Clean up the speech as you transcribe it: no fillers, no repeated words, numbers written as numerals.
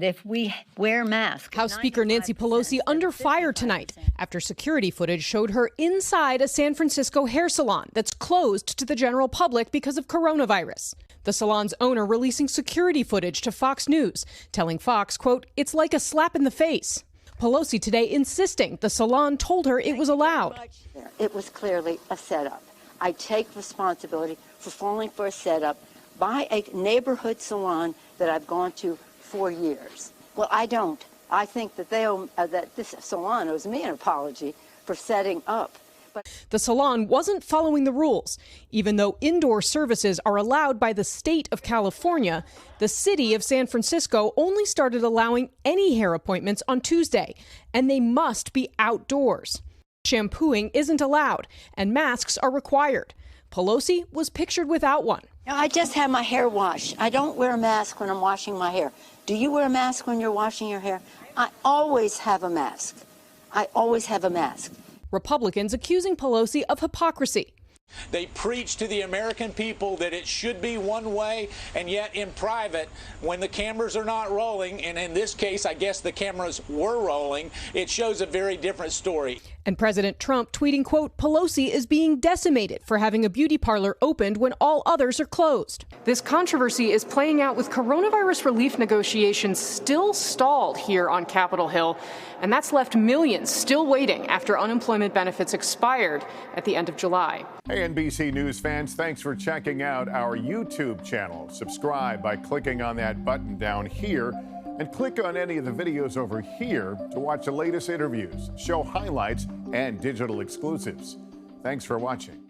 If we wear masks. House Speaker Nancy Pelosi under fire tonight after security footage showed her inside a San Francisco hair salon that's closed to the general public because of coronavirus. The salon's owner releasing security footage to Fox News, telling Fox, quote, "It's like a slap in the face." Pelosi today insisting the salon told her it was allowed. It was clearly a setup. I take responsibility for falling for a setup by a neighborhood salon that I've gone to for years. Well, I don't. I think that that this salon owes me an apology for setting up. But the salon wasn't following the rules. Even though indoor services are allowed by the state of California, the city of San Francisco only started allowing any hair appointments on Tuesday, and they must be outdoors. Shampooing isn't allowed, and masks are required. Pelosi was pictured without one. I just have my hair washed. I don't wear a mask when I'm washing my hair. Do you wear a mask when you're washing your hair? I always have a mask. I always have a mask. Republicans accusing Pelosi of hypocrisy. They preach to the American people that it should be one way, and yet in private, when the cameras are not rolling, and in this case, I guess the cameras were rolling, it shows a very different story. And President Trump tweeting, quote, "Pelosi is being decimated for having a beauty parlor opened when all others are closed." This controversy is playing out with coronavirus relief negotiations still stalled here on Capitol Hill, and that's left millions still waiting after unemployment benefits expired at the end of July. Hey, NBC News fans, thanks for checking out our YouTube channel. Subscribe by clicking on that button down here and click on any of the videos over here to watch the latest interviews, show highlights, and digital exclusives. Thanks for watching.